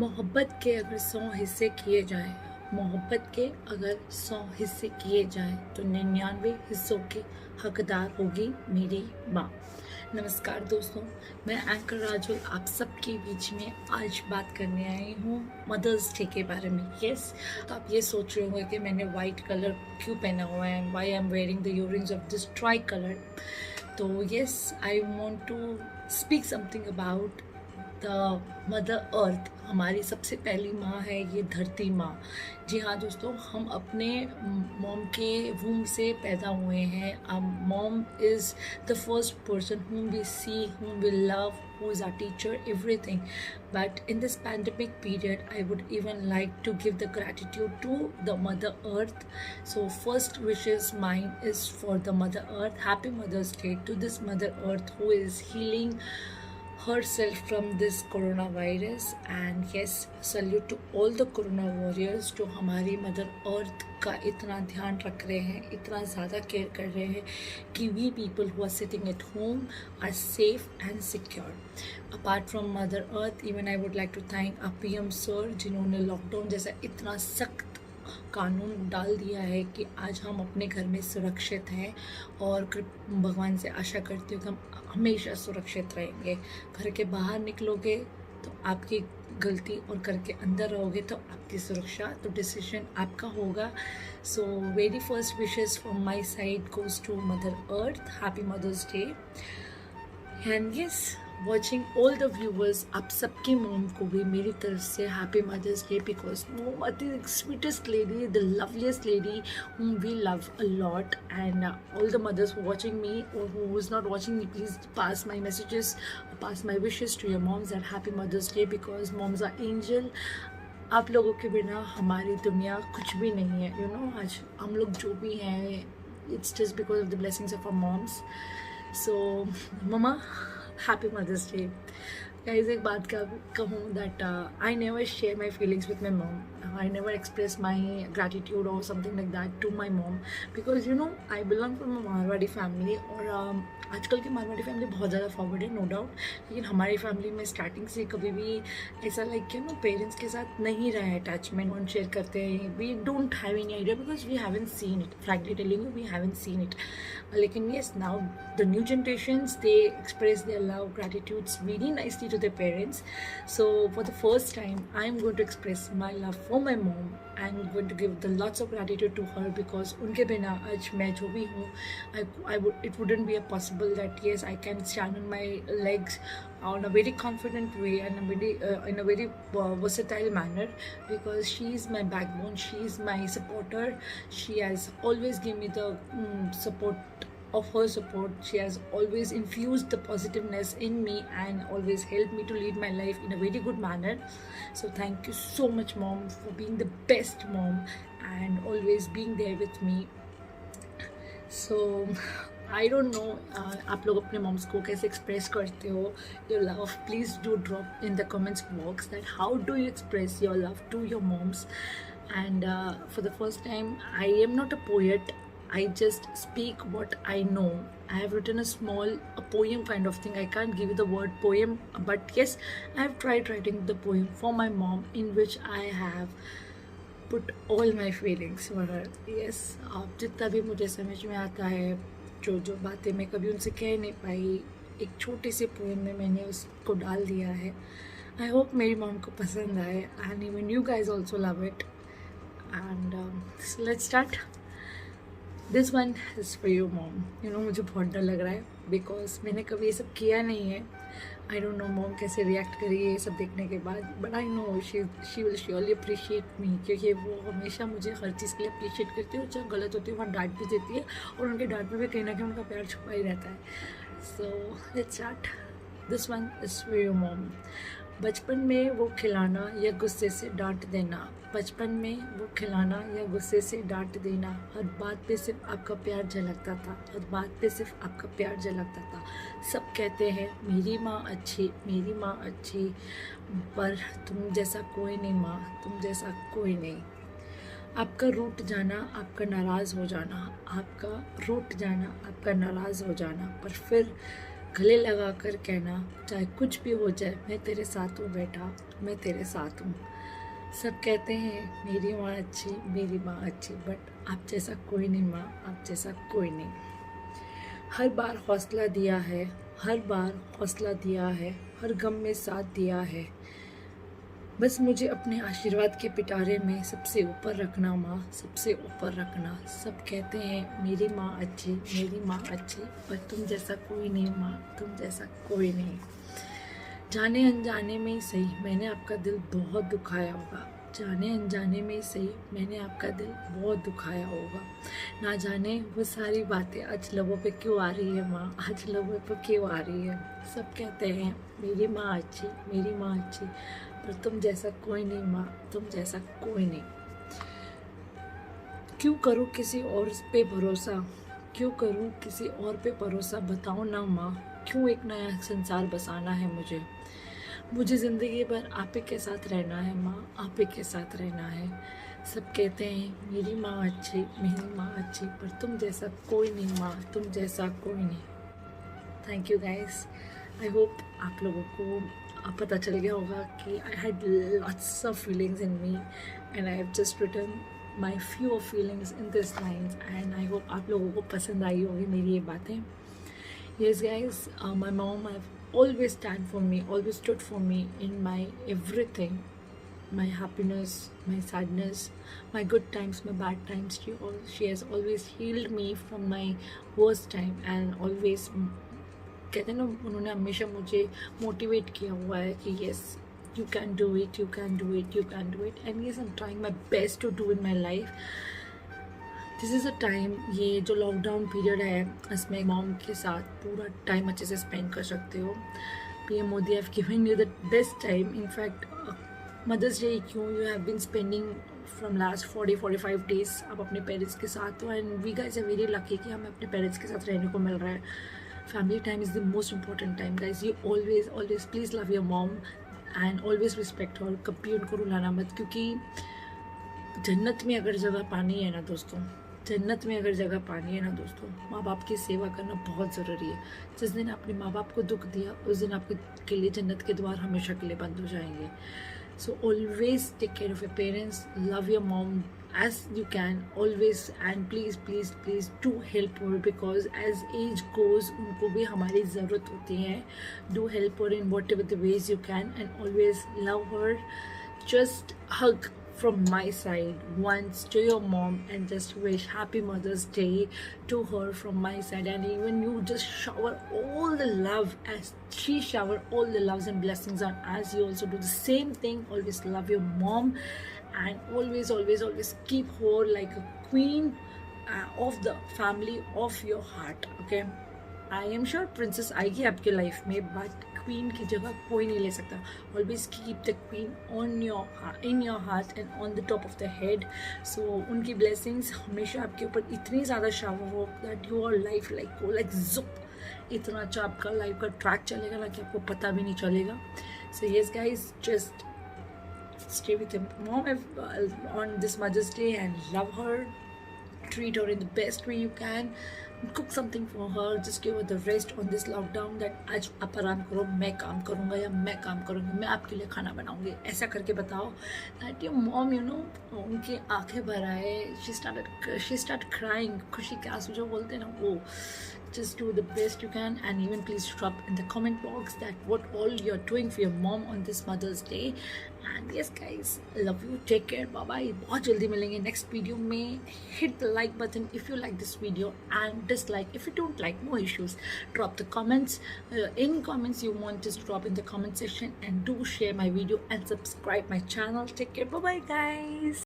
मोहब्बत के अगर 100 हिस्से किए जाएं, मोहब्बत के अगर 100 हिस्से किए जाएं तो 99 हिस्सों की हकदार होगी मेरी माँ। नमस्कार दोस्तों, मैं एंकर राजुल आप सबके बीच में आज बात करने आई हूँ मदर्स डे के बारे में। यस, तो आप ये सोच रहे होंगे कि मैंने वाइट कलर क्यों पहना हुआ है and why I am wearing the earrings of this tricolour. तो yes, I want to speak something about the mother earth. हमारी सबसे पहली माँ है ये धरती माँ। जी हाँ दोस्तों, हम अपने मॉम के वूम से पैदा हुए हैं। Mom is the first person whom we see, whom we love, who is our teacher, everything. But in this pandemic period, I would even like to give the gratitude to the Mother Earth. So first wishes mine is for the Mother Earth. Happy Mother's Day to this Mother Earth who is healing herself from this coronavirus. And yes, salute to all the corona warriors जो हमारी mother earth का इतना ध्यान रख रहे हैं, इतना ज़्यादा केयर कर रहे हैं कि we people who are sitting at home are safe and secure. Apart from mother earth, even I would like to thank our PM sir जिन्होंने लॉकडाउन जैसा इतना सख्त कानून डाल दिया है कि आज हम अपने घर में सुरक्षित हैं। और भगवान से आशा करती हूँ कि हम हमेशा सुरक्षित रहेंगे। घर के बाहर निकलोगे तो आपकी गलती और घर के अंदर रहोगे तो आपकी सुरक्षा, तो डिसीजन आपका होगा। So very first wishes from my side goes to mother earth. Happy Mother's Day. And yes, watching all the viewers, आप सबकी मोम को भी मेरी तरफ से happy Mother's Day, because mom the sweetest lady, the loveliest lady whom we love a lot. And all the mothers who are watching me or who is not watching me, please pass my messages, pass my wishes to your moms that happy Mother's Day, because moms are angel. आप लोगों के बिना हमारी दुनिया कुछ भी नहीं है। आज हम लोग जो भी हैं, it's just because of the blessings of our moms. So mama, happy Mother's Day. Guys, एक बात का कहूँ that I never share my feelings with my mom. I never express my gratitude or something like that to my mom, because I belong from a Marwari family. और आजकल की Marwari family बहुत ज़्यादा forward है, नो डाउट, लेकिन हमारी family में starting से कभी भी ऐसा पेरेंट्स के साथ नहीं रहा है अटैचमेंट। और शेयर करते हैं, we don't have any idea because we haven't seen it, frankly telling you, we haven't seen it. लेकिन yes, now the new generations, they express their love, gratitudes very nicely to their parents. So for the first time, I am going to express my love for my mom. I am going to give the lots of gratitude to her, because उनके बिना आज मैं जो भी हूँ, it wouldn't be a possible that yes, I can stand on my legs on a very confident way and in a very versatile manner, because she is my backbone, she is my supporter. She has always given me the support of her support. She has always infused the positiveness in me and always helped me to lead my life in a very good manner. So thank you so much mom for being the best mom and always being there with me. So I don't know, आप लोग अपने moms को कैसे express करते हो your love? Please do drop in the comments box that how do you express your love to your moms. And for the first time, I am not a poet. I just speak what I know. I have written a poem kind of thing. I can't give you the word poem, but yes, I have tried writing the poem for my mom, in which I have put all my feelings for her. Yes, अब जितना भी मुझे समझ में आता है, जो बातें मैं कभी उनसे कह नहीं पाई, एक छोटे से पोएम में मैंने उसको डाल दिया है। आई होप मेरी मॉम को पसंद आए, and even you guys also love it. And let's start. This one is for you mom. मुझे बहुत डर लग रहा है, बिकॉज मैंने कभी ये सब किया नहीं है। आई डोंट नो मॉम कैसे रिएक्ट करी ये सब देखने के बाद, but I know she will surely appreciate मी, क्योंकि वो हमेशा मुझे हर चीज़ के लिए अप्रिशिएट करती है, और जब गलत होती है वहाँ डांट भी देती है, और उनके डांट में भी कहीं ना कहीं उनका प्यार छुपा ही रहता है। So let's start. This one is for you mom. बचपन में वो खिलाना या गुस्से से डांट देना, बचपन में वो खिलाना या गुस्से से डांट देना, हर बात पे सिर्फ आपका प्यार झलकता था, हर बात पे सिर्फ आपका प्यार झलकता था। सब कहते हैं मेरी माँ अच्छी, मेरी माँ अच्छी, पर तुम जैसा कोई नहीं माँ, तुम जैसा कोई नहीं। आपका रूठ जाना, आपका नाराज़ हो जाना, आपका रूठ जाना, आपका नाराज़ हो जाना, पर फिर गले लगा कर कहना चाहे कुछ भी हो जाए, मैं तेरे साथ हूँ बेटा, मैं तेरे साथ हूँ। सब कहते हैं मेरी माँ अच्छी, मेरी माँ अच्छी, बट आप जैसा कोई नहीं माँ, आप जैसा कोई नहीं। हर बार हौसला दिया है, हर बार हौसला दिया है, हर गम में साथ दिया है। बस मुझे अपने आशीर्वाद के पिटारे में सबसे ऊपर रखना माँ, सबसे ऊपर रखना। सब कहते हैं मेरी माँ अच्छी, मेरी माँ अच्छी, पर तुम जैसा कोई नहीं माँ, तुम जैसा कोई नहीं। जाने अनजाने में ही सही मैंने आपका दिल बहुत दुखाया होगा, जाने अनजाने में ही सही मैंने आपका दिल बहुत दुखाया होगा। ना जाने वो सारी बातें आज लबों पे क्यों आ रही है माँ, आज लबों पे क्यों आ रही है। सब कहते हैं मेरी माँ अच्छी, मेरी माँ अच्छी, पर तुम जैसा कोई नहीं माँ, तुम जैसा कोई नहीं। क्यों करूँ किसी और पे भरोसा, क्यों करूँ किसी और पे भरोसा, बताओ ना माँ, क्यों एक नया संसार बसाना है मुझे ज़िंदगी भर आप ही के साथ रहना है माँ, आप ही के साथ रहना है। सब कहते हैं मेरी माँ अच्छी, मेरी माँ अच्छी, पर तुम जैसा कोई नहीं माँ, तुम जैसा कोई नहीं। Thank you guys. I hope आप लोगों को पता चल गया होगा कि I had lots of feelings in me and I have just written my few of feelings in this lines and I hope आप लोगों को पसंद आई होगी मेरी ये बातें। Yes guys, my mom have always stand for me, always stood for me in my everything, my happiness, my sadness, my good times, my bad times. She has always healed me from my worst time and always कहते हैं ना, उन्होंने हमेशा मुझे motivate किया हुआ है कि yes you can do it, you can do it, you can do it, and yes I'm trying my best to do in my life. This is a time, ये जो लॉकडाउन पीरियड है इसमें mom के साथ पूरा time अच्छे से spend कर सकते हो। PM Modi have given you the best time. In fact Mother's Day क्यों, you have been spending from last 40-45 days आप अपने पेरेंट्स के साथ हो and we guys are very lucky कि हमें अपने पेरेंट्स के साथ रहने को मिल रहा है। Family time is the most important time guys. You always please love your mom and always respect her. कभी उनको रुलाना मत, क्योंकि जन्नत में अगर जगह पानी है ना दोस्तों, जन्नत में अगर जगह पानी है ना दोस्तों, माँ बाप की सेवा करना बहुत ज़रूरी है। जिस दिन आपने माँ बाप को दुख दिया उस दिन आपके के लिए जन्नत के द्वार हमेशा के लिए बंद हो जाएंगे। So always take care of your parents, love your mom as you can always, and please do help her because as age goes उनको भी हमारी ज़रूरत होती है। Do help her in whatever the ways you can and always love her. Just hug from my side once to your mom and just wish happy Mother's Day to her from my side, and even you just shower all the love as she shower all the loves and blessings on us. You also do the same thing. Always love your mom and always keep her like a queen of the family of your heart. Okay, I am sure princess आएगी आपके life में, but queen की जगह कोई नहीं ले सकता। Always keep the queen in your heart and on the top of the head. So उनकी ब्लेसिंग्स हमेशा आपके ऊपर इतनी ज़्यादा शावर हो दैट योर लाइफ लाइक जुप, इतना अच्छा आपका लाइफ का ट्रैक चलेगा ना कि आपको पता भी नहीं चलेगा। So yes guys, just stay with your mom on this Mother's Day and love her, treat her in the best way you can, cook something for her, just give her the rest on this lockdown that आज आप आराम करो, मैं काम करूँगा या मैं काम करूँगी, मैं आपके लिए खाना बनाऊँगी, ऐसा करके बताओ that your mom, you know, उनकी आंखें भर आए, she started crying, खुशी के आंसू जो बोलते हैं ना वो। Just do the best you can, and even please drop in the comment box that what all you're doing for your mom on this Mother's Day. And yes guys, love you, take care, bye bye। बहुत जल्दी मिलेंगे next video में। Hit the like button if you like this video and dislike if you don't like, no issues। Drop the comments, any comments you want, just drop in the comment section, and do share my video and subscribe my channel। Take care, bye bye guys।